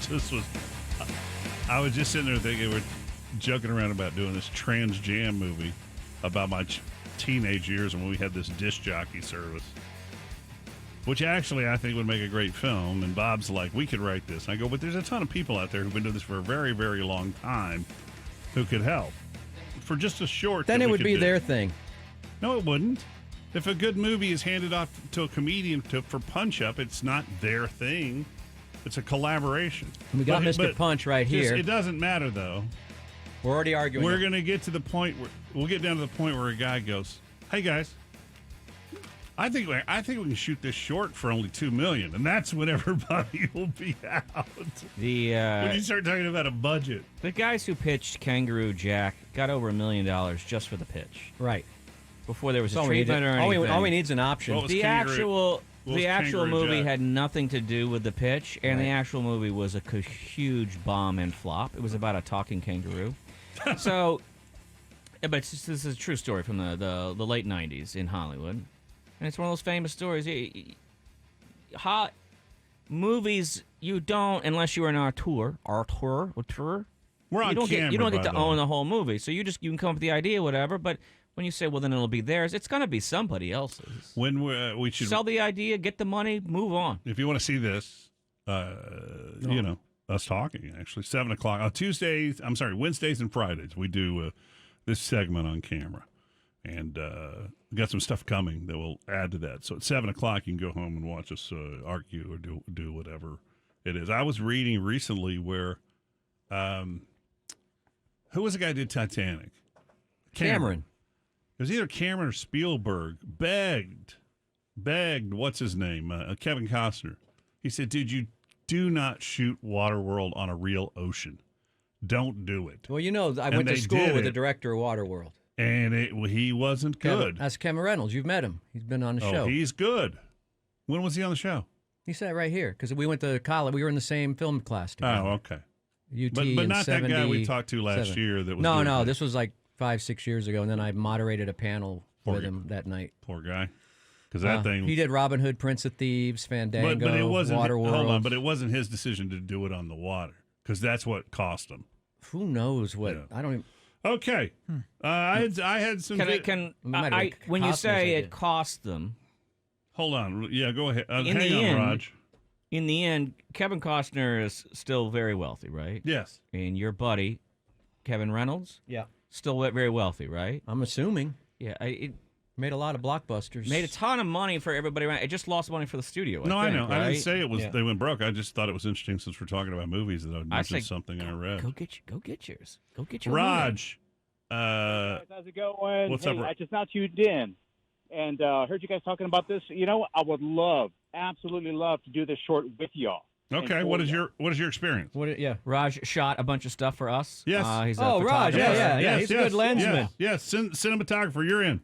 just was. I was just sitting there thinking we're joking around about doing this Trans Jam movie about my teenage years when we had this disc jockey service, which actually I think would make a great film. And Bob's like, we could write this. And I go, but there's a ton of people out there who've been doing this for a very, very long time who could help for just a short. Then it would be their thing. No, it wouldn't. If a good movie is handed off to a comedian for Punch Up, it's not their thing. It's a collaboration. We got Mr. Punch right here. It doesn't matter, though. We're already arguing. We're going to get to the point where we'll get down to the point where a guy goes, "Hey guys, I think we can shoot this short for only $2 million," and that's when everybody will be out. When you start talking about a budget, the guys who pitched Kangaroo Jack got over $1 million just for the pitch, right? Before there was a treatment or anything. All we need is an option. The actual movie had nothing to do with the pitch, and the actual movie was a huge bomb and flop. It was about a talking kangaroo. So, but this is a true story from the late 90s in Hollywood. And it's one of those famous stories. Hot movies, you don't, unless you're an auteur. We're on camera, you don't get to own the whole movie. So you can come up with the idea, whatever, but when you say, well, then it'll be theirs, it's going to be somebody else's. When we should sell the idea, get the money, move on. If you want to see this, you know, us talking, actually, 7 o'clock on Wednesdays and Fridays, we do this segment on camera. And we got some stuff coming that will add to that. So at 7 o'clock, you can go home and watch us argue or do whatever it is. I was reading recently where, who was the guy who did Titanic? Cameron. It was either Cameron or Spielberg begged, what's his name? Kevin Costner. He said, dude, you do not shoot Waterworld on a real ocean. Don't do it. Well, you know, I went to school with the director of Waterworld. And he wasn't good. That's Kevin Reynolds. You've met him. He's been on the show. He's good. When was he on the show? He sat right here because we went to college. We were in the same film class together. Oh, okay. UT but not 77. That guy we talked to last year. That was no. This was like 5-6 years ago, and then I moderated a panel with him that night. Poor guy. Because that thing. He did Robin Hood, Prince of Thieves, Fandango, but it wasn't, Waterworld. Hold on, but it wasn't his decision to do it on the water because that's what cost him. Who knows what? Yeah. I don't even. Okay. I had some. When you say it cost them. Hold on. Yeah, go ahead. Hang on, Raj. In the end, Kevin Costner is still very wealthy, right? Yes. And your buddy, Kevin Reynolds? Yeah. Still very wealthy, right? I'm assuming. Yeah. It made a lot of blockbusters. Made a ton of money for everybody around. It just lost money for the studio. I know. Right? I didn't say it was they went broke. I just thought it was interesting since we're talking about movies that I mentioned something I read. Go get yours. Go get your Raj. How's it going? What's up? I just now tuned in and heard you guys talking about this. You know, I would absolutely love to do this short with y'all. Okay, what is your experience? Raj shot a bunch of stuff for us. Yes. He's Raj, yeah. He's a good lensman. Yes, cinematographer, you're in.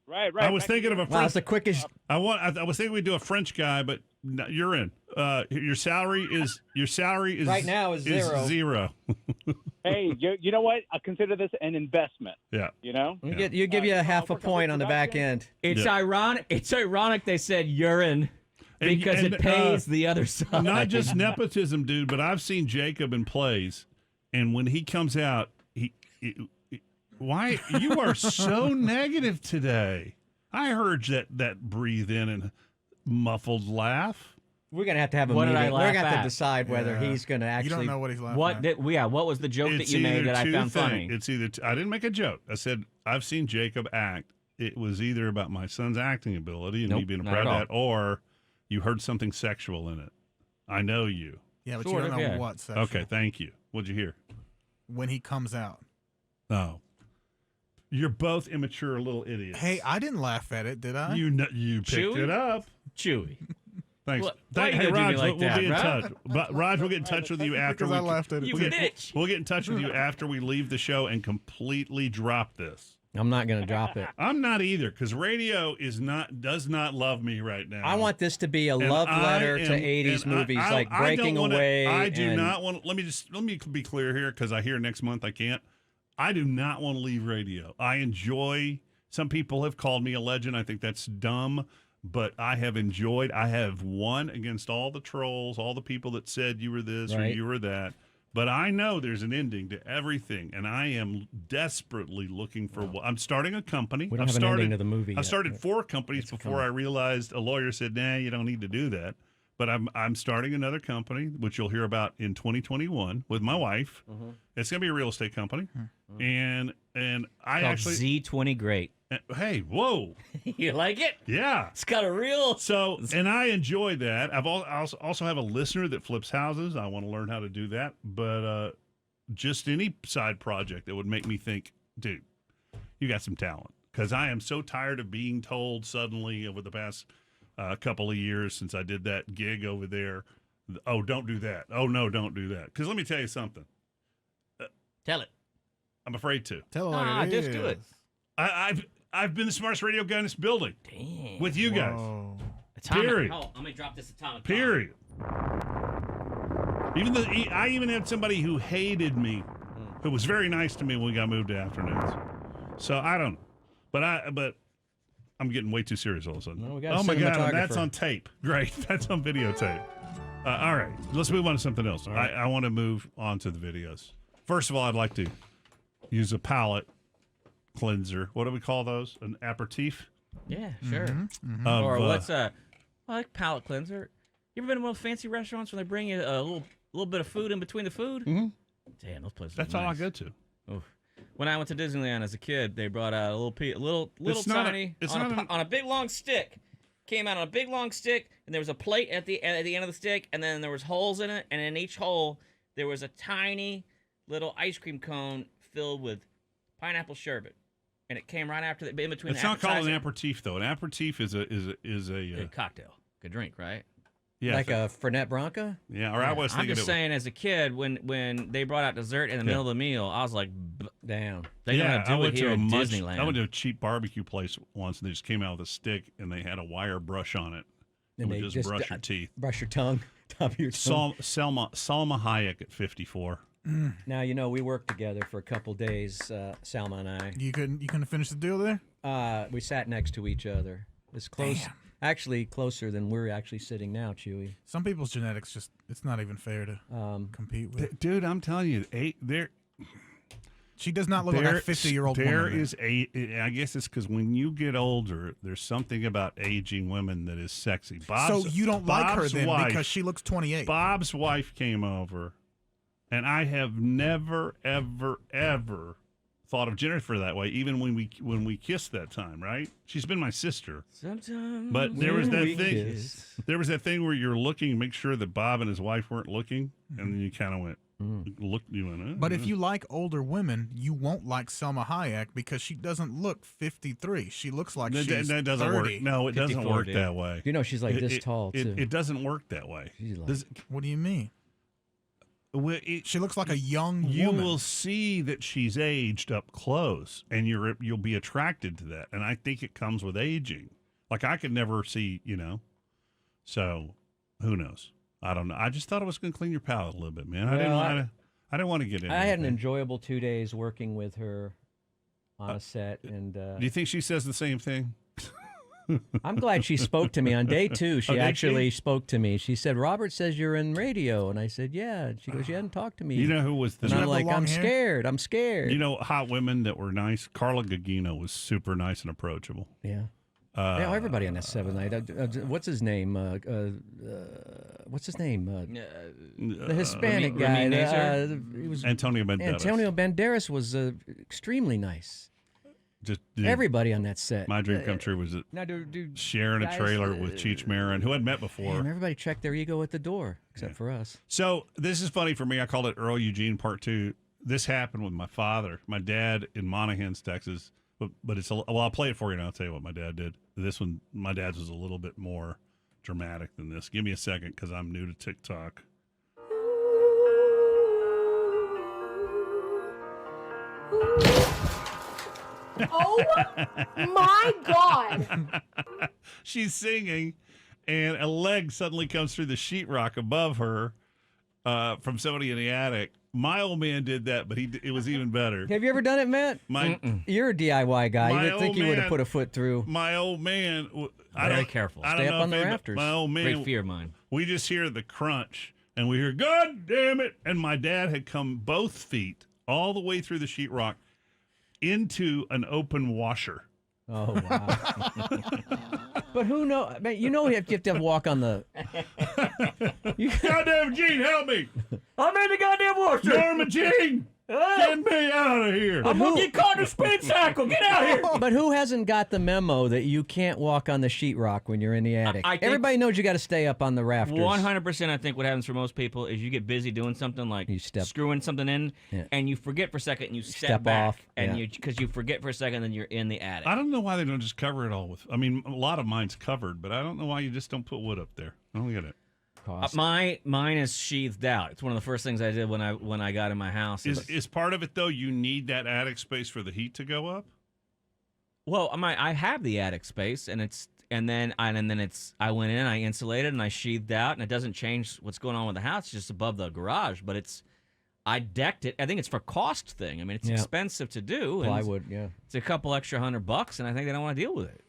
Right. I was thinking of a French. That's the quickest. I was thinking we'd do a French guy, but you're in. Your salary is right now is zero. Hey, you know what? I consider this an investment. Yeah. You know? You give you a half a point on the back end. It's ironic. It's ironic they said urine because it pays the other side. Not just nepotism, dude, but I've seen Jacob in plays, and when he comes out, why you are so negative today? I heard that breathe in and muffled laugh. We're gonna have to have a meeting. We're gonna have to decide whether he's gonna actually. You don't know what he's laughing at. What was the joke that you made that I found funny? It's either I didn't make a joke. I said I've seen Jacob act. It was either about my son's acting ability and me being proud of that, or you heard something sexual in it. I know you. Yeah, but you don't know what sexual. Okay, thank you. What'd you hear? When he comes out. Oh. You're both immature little idiots. Hey, I didn't laugh at it, did I? You picked it up. Chewy. Thanks. Hey, Raj, we'll be in touch. But Raj, we'll get in touch with you after I laughed at it. We'll get in touch with you after we leave the show and completely drop this. I'm not going to drop it. I'm not either, because radio does not love me right now. I want this to be a love letter to 80s movies, like Breaking Away. I do not want to. Let me be clear here, because I hear next month I can't. I do not want to leave radio. I enjoy. Some people have called me a legend. I think that's dumb. but I have enjoyed. I have won against all the trolls, all the people that said you were this or you were that. But I know there's an ending to everything, and I am desperately looking for. I'm starting a company. We don't have an ending to the movie. I started 4 companies before I realized a lawyer said, "Nah, you don't need to do that." But I'm starting another company, which you'll hear about in 2021 with my wife. Mm-hmm. It's going to be a real estate company, and I actually Z20 Great. Hey, whoa! You like it? Yeah, it's got a real. So, and I enjoy that. I also have a listener that flips houses. I want to learn how to do that, but just any side project that would make me think, dude, you got some talent. Because I am so tired of being told suddenly over the past couple of years since I did that gig over there, oh, don't do that. Oh no, don't do that. Because let me tell you something. Tell it. I'm afraid to. Tell it. Just do it. I've been the smartest radio guy in this building. Damn. With you guys. Period. Oh, let me drop this atomic bomb. Period. I even had somebody who hated me, who was very nice to me when we got moved to afternoons. So I don't know, but I'm getting way too serious all of a sudden. Well, oh my God, that's on tape. Great, that's on videotape. All right, let's move on to something else. Right. I want to move on to the videos. First of all, I'd like to use a palate cleanser. What do we call those? An aperitif? Yeah, sure. Or what's I like palate cleanser. You ever been to one of those fancy restaurants where they bring you a little bit of food in between the food? Mm-hmm. Damn, those places. That's are all nice. I go to. Oof. When I went to Disneyland as a kid, they brought out a little tiny on a big long stick. Came out on a big long stick, and there was a plate at the end of the stick, and then there was holes in it, and in each hole there was a tiny little ice cream cone filled with pineapple sherbet. And it came right after in between. It's not called an aperitif though. An aperitif is a cocktail, good drink, right? Yeah, like a Fernet Branca. Yeah, or I was thinking. I'm just saying, as a kid, when they brought out dessert in the middle of the meal, I was like, damn. They know how to do it here at Disneyland. I went to a cheap barbecue place once, and they just came out with a stick, and they had a wire brush on it. And they just brush your teeth, brush your tongue, top of your tongue. Salma Hayek at 54. Now, we worked together for a couple days, Salma and I. You couldn't finish the deal there? We sat next to each other. It's close. Damn. Actually, closer than we're actually sitting now, Chewy. Some people's genetics it's not even fair to compete with. Dude, I'm telling you, she does not look like a 50-year-old woman. I guess it's because when you get older, there's something about aging women that is sexy. So you don't like her then because she looks 28. Bob's wife came over. And I have never, ever, ever thought of Jennifer that way, even when we kissed that time, right? She's been my sister. Sometimes. But there was that thing. There was that thing where you're looking to make sure that Bob and his wife weren't looking, and then you kind of went, But if you like older women, you won't like Salma Hayek because she doesn't look 53. She looks like she's 30. That doesn't work. No, it doesn't work that way. She's like this tall, too. It doesn't work that way. What do you mean? She looks like a young woman. You will see that she's aged up close, and you'll be attracted to that. And I think it comes with aging. Like I could never see, So, who knows? I don't know. I just thought it was going to clean your palate a little bit, man. I didn't want to get into it. I had an enjoyable 2 days working with her on a set, and do you think she says the same thing? I'm glad she spoke to me on day 2. She actually spoke to me. She said, "Robert says you're in radio," and I said, "Yeah." And she goes, "You hadn't talked to me." You know who was the? And I'm like, "I'm scared. I'm scared." Hot women that were nice. Carla Gugino was super nice and approachable. Yeah. Everybody on that 7 night. What's his name? What's his name? The Hispanic guy. He was Antonio Banderas. Antonio Banderas was extremely nice. Everybody on that set. My dream come true was sharing a trailer with Cheech Marin, who I'd met before. And everybody checked their ego at the door, except for us. So this is funny for me. I called it Earl Eugene Part 2. This happened with my father, my dad in Monahans, Texas. But it's I'll play it for you and I'll tell you what my dad did. This one, my dad's was a little bit more dramatic than this. Give me a second because I'm new to TikTok. Oh my God. She's singing, and a leg suddenly comes through the sheetrock above her from somebody in the attic, My old man did that, but it was even better. Have you ever done it, Matt? You're a DIY guy. You would think you would have put a foot through. My old man, very careful. I don't Stay know up on if the rafters. My old man, Great fear of mine. We just hear the crunch, and we hear, God damn it! And my dad had come both feet all the way through the sheetrock into an open washer. Oh, wow. But who knows? I mean, you have to walk on the... Goddamn Gene, help me! I'm in the goddamn washer! Norman Gene! Get me out of here! I'm going to get caught in a spin cycle! Get out here! But who hasn't got the memo that you can't walk on the sheetrock when you're in the attic? I think Everybody knows you got to stay up on the rafters. 100%. I think what happens for most people is you get busy doing something like screwing something in, and you forget for a second, and you step back, off, and because you forget for a second, then you're in the attic. I don't know why they don't just cover it all with. I mean, a lot of mine's covered, but I don't know why you just don't put wood up there. I don't get it. Mine is sheathed out. It's one of the first things I did when I got in my house. Is part of it though? You need that attic space for the heat to go up. Well, I have the attic space, and then I went in, I insulated, and I sheathed out, and it doesn't change what's going on with the house. It's just above the garage, but I decked it. I think it's for cost thing. I mean, it's expensive to do. Plywood, It's a couple extra $100, and I think they don't want to deal with it.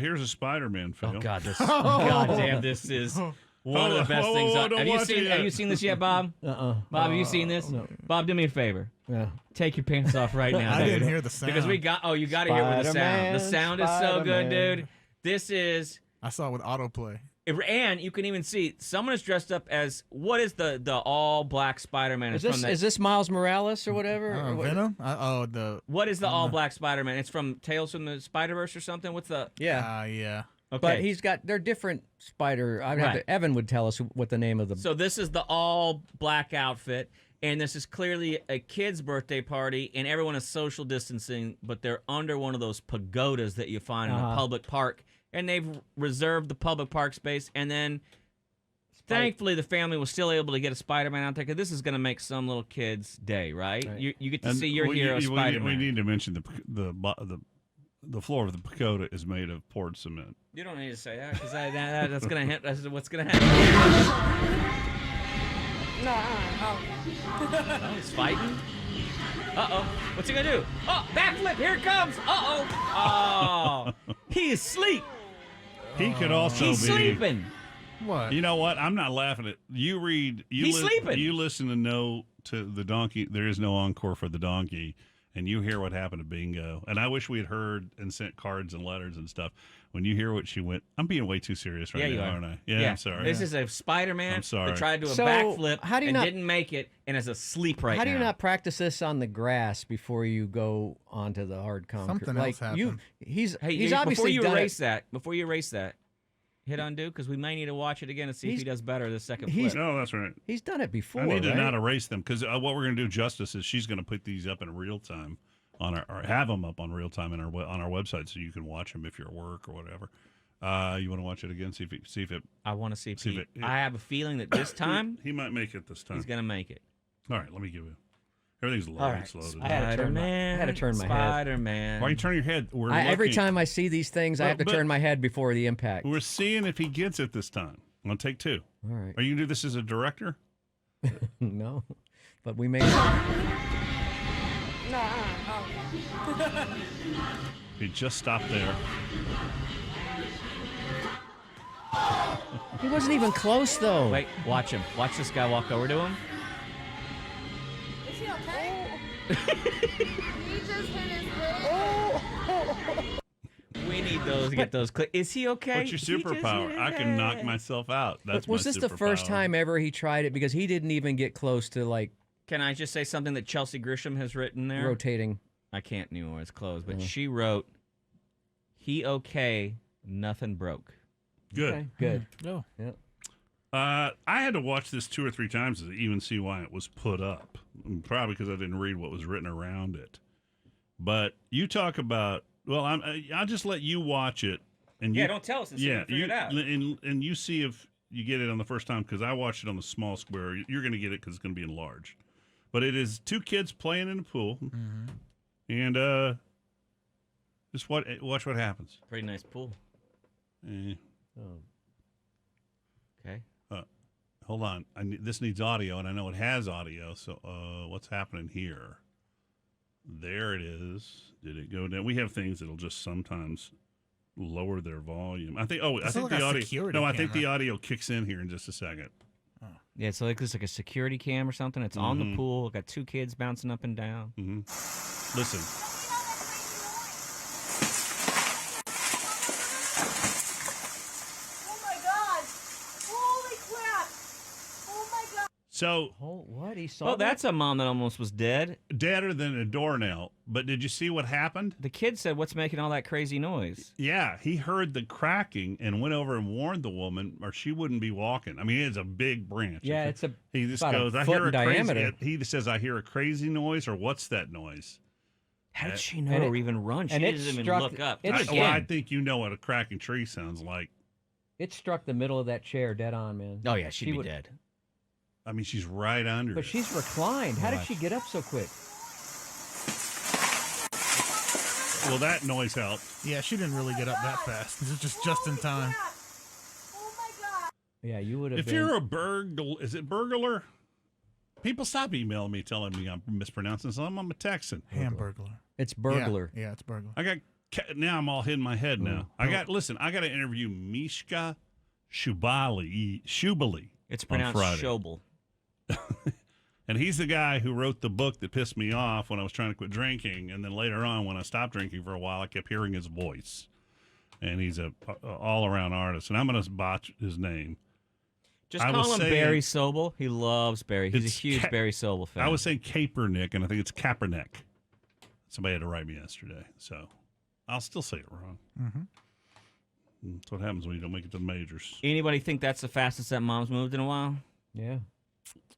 Here's a Spider-Man film. Oh God, goddamn, this is. One of the best things. Have you seen this yet, Bob? Bob, have you seen this? No. Bob, do me a favor. Yeah. Take your pants off right now. I didn't hear the sound. Because you got to hear it with the sound. The sound is so good, dude. This is. I saw it with autoplay. And you can even see someone is dressed up as what is the all black Spider-Man? Is this Miles Morales or whatever? Venom? What is the all black Spider-Man? It's from Tales from the Spider-Verse or something. What's the? Yeah. Okay. But they're different spider. Evan would tell us what the name of the. So this is the all black outfit, and this is clearly a kid's birthday party, and everyone is social distancing, but they're under one of those pagodas that you find in a public park, and they've reserved the public park space, and then thankfully the family was still able to get a Spider-Man out there, because this is going to make some little kid's day, right? You get to see your hero Spider-Man. We need to mention the floor of the pagoda is made of poured cement. You don't need to say that, because that's going to hit. That's what's going to happen. Oh, he's fighting. Uh-oh. What's he going to do? Oh, backflip. Here it comes. Uh-oh. Oh, he is asleep. He could also He's sleeping. What? You know what? I'm not laughing at you. He's sleeping. You listen to the donkey. There is no encore for the donkey. And you hear what happened to Bingo. And I wish we had heard and sent cards and letters and stuff. When you hear what she went, I'm being way too serious right now, aren't I? Yeah, I'm sorry. This is a Spider-Man that tried to do a backflip didn't make it and is asleep right now. How do you not practice this on the grass before you go onto the hard concrete? Something else happened. He's obviously Before you erase that, hit undo, because we may need to watch it again to see if he does better the second flip. No, that's right. He's done it before. I need to not erase them, because what we're going to do, Justice, is she's going to put these up in real time or have them up on real time on our website, so you can watch them if you're at work or whatever. You want to watch it again? See if it. I want to see if I have a feeling that this time he might make it. This time he's going to make it. All right, let me give you. Everything's loaded. I had to turn my head. Spider-Man. Why are you turning your head? Every time I see these things, I have to turn my head before the impact. We're seeing if he gets it this time. I'm going to take two. All right. Are you going to do this as a director? No, but we may. He just stopped there. He wasn't even close, though. Wait, watch him. Watch this guy walk over to him. Is he okay? He just hit his head. We need those to get those clips. Is he okay? What's your superpower? I can knock myself out. That's was this the first time ever he tried it? Because he didn't even get close to, like... Can I just say something that Chelsea Grisham has written there? Rotating. I can't anymore. It's closed. But she wrote, he okay, nothing broke. Good. Okay, good. Oh. Yeah. I had to watch this 2 or 3 times to even see why it was put up. Probably because I didn't read what was written around it. But you talk about... Well, I'll just let you watch it. And don't tell us and see if we figure it out. And you see if you get it on the first time, because I watched it on the small square. You're going to get it because it's going to be enlarged. But it is 2 kids playing in the pool. Mm-hmm. And just watch what happens. Pretty nice pool. Eh. Okay. Hold on. This needs audio, and I know it has audio. So what's happening here? There it is. Did it go down? We have things that'll just sometimes lower their volume. I think the audio. No, I think the audio kicks in here in just a second. Oh. Yeah, so it's like a security cam or something. It's on the pool. Got 2 kids bouncing up and down. Mm-hmm. Listen. So, what? He saw well, that's a mom that almost was dead. Deader than a doornail. But did you see what happened? The kid said, "What's making all that crazy noise?" Yeah, he heard the cracking and went over and warned the woman, or she wouldn't be walking. I mean, it's a big branch. Yeah, he just about goes, a "I foot hear a in diameter." crazy." He says, "I hear a crazy noise," or "What's that noise?" How did she know or even run? She didn't even look up. I think you know what a cracking tree sounds like. It struck the middle of that chair dead on, man. Oh yeah, she'd be dead. I mean, she's right under. But she's reclined. How did she get up so quick? Well, that noise helped. Yeah, she didn't really get up that fast. It was just in time. Oh my God. Yeah, you would have. If you're a burglar? People stop emailing me telling me I'm mispronouncing something. I'm a Texan. Hamburglar. It's burglar. Yeah, it's burglar. Now I'm all hitting my head now. I got to interview Mishka Shubali. It's pronounced Shobel. And he's the guy who wrote the book that pissed me off when I was trying to quit drinking. And then later on, when I stopped drinking for a while, I kept hearing his voice. And he's a all-around artist. And I'm going to botch his name. Just call him Barry Sobel. He loves Barry. He's a huge Barry Sobel fan. I was saying Kaepernick, and I think it's Kaepernick. Somebody had to write me yesterday. So I'll still say it wrong. Mm-hmm. That's what happens when you don't make it to the majors. Anybody think that's the fastest that mom's moved in a while? Yeah.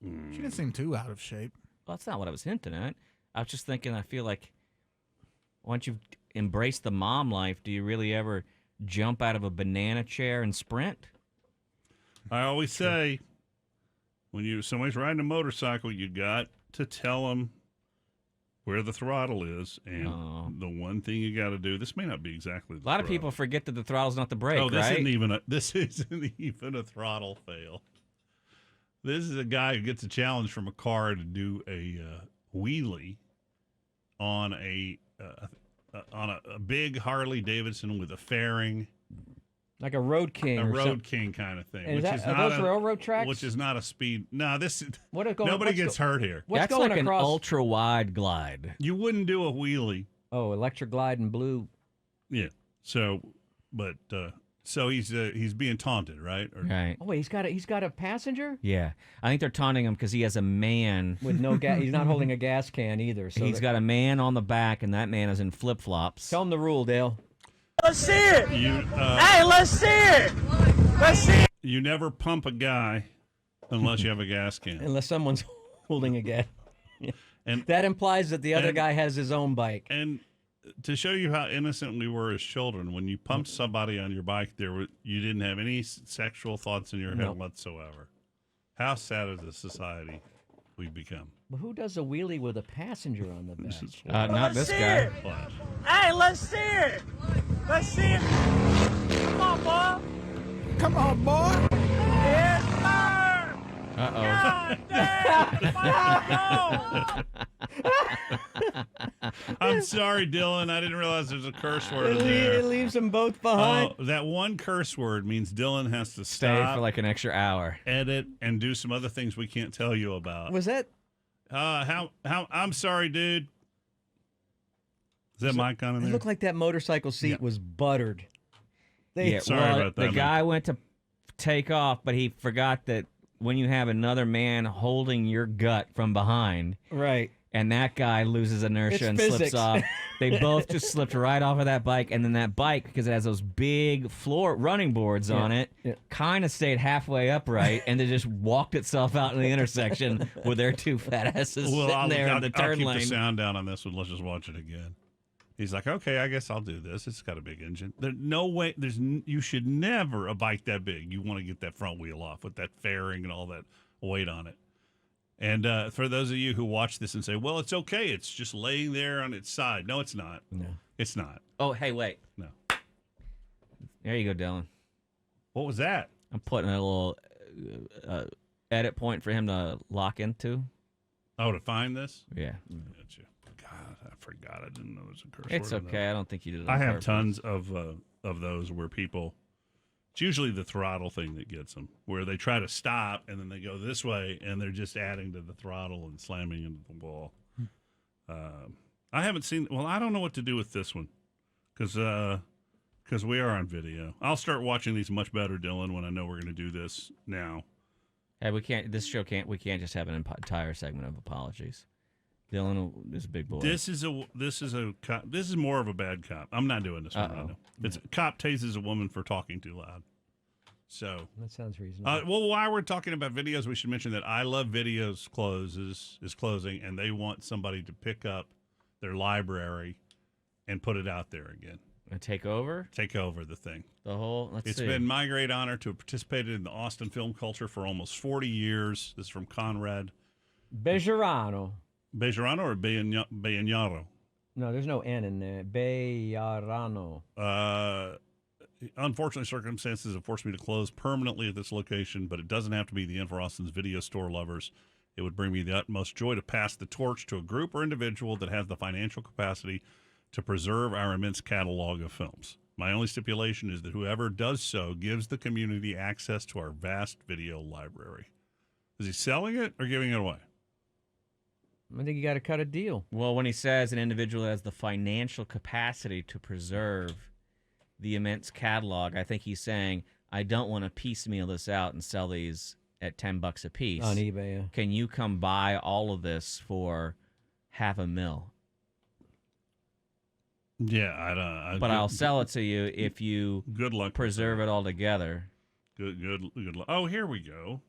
She didn't seem too out of shape. Well, that's not what I was hinting at. I was just thinking, I feel like once you've embraced the mom life, do you really ever jump out of a banana chair and sprint? I always say, when somebody's riding a motorcycle, you got to tell them where the throttle is, and the one thing you got to do. This may not be exactly. A lot of people forget that the throttle's not the brake. Oh, this right? isn't even a throttle fail. This is a guy who gets a challenge from a car to do a wheelie on a big Harley Davidson with a fairing. Like a Road King. Road King kind of thing. Are those railroad tracks? Which is not a speed. No, nobody gets hurt here. That's like an ultra-wide glide. You wouldn't do a wheelie. Oh, electric glide in blue. Yeah. So he's being taunted, right? Right. Oh, wait, he's got a passenger? Yeah. I think they're taunting him because he has a man. With no gas. He's not holding a gas can either. So he's got a man on the back, and that man is in flip-flops. Tell him the rule, Dale. Let's see it. Hey, let's see it. Let's see it. You never pump a guy unless you have a gas can. Unless someone's holding a gas. And that implies that the other guy has his own bike. And to show you how innocent we were as children, when you pumped somebody on your bike, you didn't have any sexual thoughts in your head whatsoever. How sad is the society we've become? Well, who does a wheelie with a passenger on the back? Not this guy. Hey, let's see it. Let's see it. Come on, boy. Come on, boy. Yes, sir. Uh-oh. God damn. I'm sorry, Dylan. I didn't realize there's a curse word in there. It leaves them both behind. That one curse word means Dylan has to stay stop for like an extra hour, edit, and do some other things we can't tell you about. Was that? How? I'm sorry, dude. Is that mic on in there? It looked like that motorcycle seat was buttered. Sorry about that. The guy went to take off, but he forgot that when you have another man holding your gut from behind, right, and that guy loses inertia and slips off, they both just slipped right off of that bike, and then that bike, because it has those big floor running boards on it, kind of stayed halfway upright, and then just walked itself out in the intersection with their two fat asses sitting there in the turn lane. I'll keep the sound down on this one. Let's just watch it again. He's like, okay, I guess I'll do this. It's got a big engine. There's no way. You should never a bike that big. You want to get that front wheel off with that fairing and all that weight on it. And for those of you who watch this and say, well, it's okay. It's just laying there on its side. No, it's not. No, it's not. Oh, hey, wait. No. There you go, Dylan. What was that? I'm putting a little edit point for him to lock into? Oh, to find this? Yeah. Gotcha. God, I forgot. I didn't know there was a curse It's word in okay. that. I don't think you did it. I have purpose. tons of those where people. It's usually the throttle thing that gets them, where they try to stop and then they go this way and they're just adding to the throttle and slamming into the wall. I haven't seen. Well, I don't know what to do with this one because we are on video. I'll start watching these much better, Dylan, when I know we're going to do this now. Hey, we can't. This show can't. We can't just have an entire segment of apologies. Dylan is a big boy. This is more of a bad cop. I'm not doing this one right now. It's cop tases a woman for talking too loud. So that sounds reasonable. Well, while we're talking about videos, we should mention that I Love Videos is closing, and they want somebody to pick up their library and put it out there again. And take over the thing. The whole. It's been my great honor to have participated in the Austin film culture for almost 40 years. This is from Conrad Bejarano. Bejarano or Bejarano? No, there's no N in there. Bejarano. Unfortunately, circumstances have forced me to close permanently at this location, but it doesn't have to be the end for Austin's video store lovers. It would bring me the utmost joy to pass the torch to a group or individual that has the financial capacity to preserve our immense catalog of films. My only stipulation is that whoever does so gives the community access to our vast video library. Is he selling it or giving it away? I think you got to cut a deal. Well, when he says an individual has the financial capacity to preserve the immense catalog, I think he's saying, I don't want to piecemeal this out and sell these at $10 a piece. On eBay, yeah. Can you come buy all of this for $500,000? Yeah, but I'll sell it to you if you good luck preserve it all together. Good luck. Oh, here we go.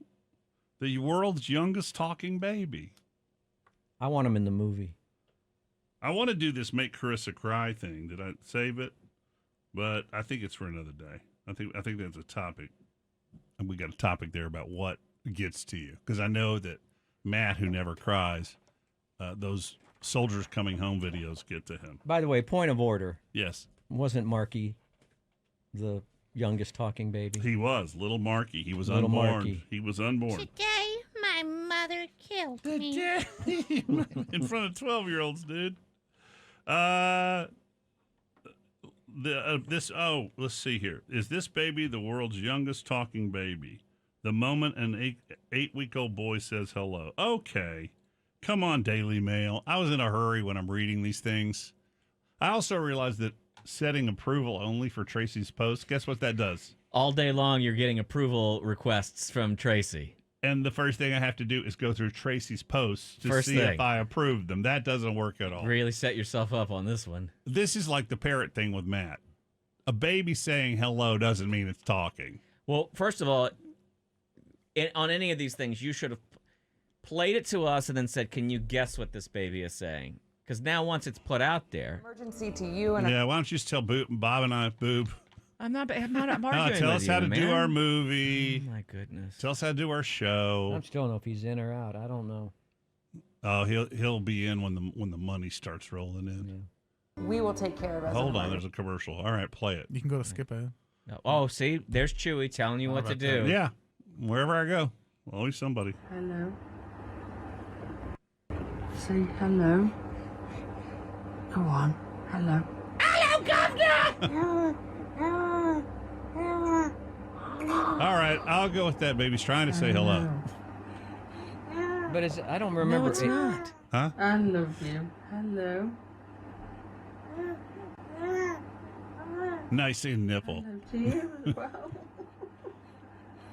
The world's youngest talking baby. I want him in the movie. I want to do this make Carissa cry thing. Did I save it? But I think it's for another day. I think that's a topic. And we got a topic there about what gets to you. Because I know that Matt, who never cries, those soldiers coming home videos get to him. By the way, point of order. Yes. Wasn't Marky the youngest talking baby? He was. Little Marky. He was Little unborn. Marky. He was unborn. Today, my mother killed me. In front of 12-year-olds, dude. Let's see here. Is this baby the world's youngest talking baby? The moment an 8-week-old boy says hello. Okay. Come on, Daily Mail. I was in a hurry when I'm reading these things. I also realized that setting approval only for Tracy's post, guess what that does? All day long, you're getting approval requests from Tracy. And the first thing I have to do is go through Tracy's posts to see if I approved them. That doesn't work at all. Really set yourself up on this one. This is like the parrot thing with Matt. A baby saying hello doesn't mean it's talking. Well, first of all, on any of these things, you should have played it to us and then said, can you guess what this baby is saying? Because now once it's put out there. Emergency to you and yeah, why don't you just tell Bob and I, Boob. I'm not arguing tell with us you, how to man. do our movie. Oh, my goodness. Tell us how to do our show. I still don't know if he's in or out. I don't know. Oh, he'll be in when the money starts rolling in. Yeah. we will take care of it. Hold on, there's a commercial. All right, play it. You can go to skip ahead. Oh, see, there's Chewy telling you what to do. that? Yeah, wherever I go, always somebody. Hello. Say hello. Go on. Hello. Hello, Governor! All right, I'll go with that. Baby's trying to say hello. But I don't remember. No, it's not. Huh? I love you. Hello. Nice nipple. Hello to you as well.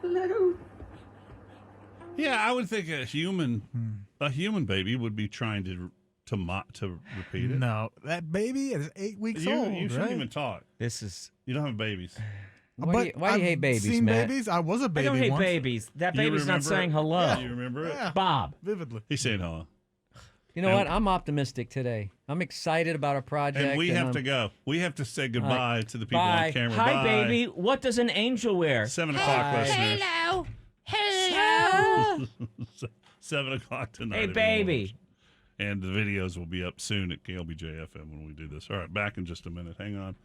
Hello. Yeah, I would think a human baby would be trying to repeat it. No, that baby is 8 weeks old. You shouldn't right? even talk. You don't have babies. Why do you hate babies, seen Matt? babies. I was a baby I don't hate once. babies. That You baby's not remember saying it? hello. Yeah, you remember it? Yeah, Bob. vividly. He's saying hello. You know what? I'm optimistic today. I'm excited about our project. And we have to go. We have to say goodbye to the people Bye. on camera. Hi, Bye. baby. What does an angel wear? 7 o'clock, listeners. Hello! Hello! 7 o'clock tonight. Hey, everyone. baby. And the videos will be up soon at KLBJ FM when we do this. All right, back in just a minute. Hang on.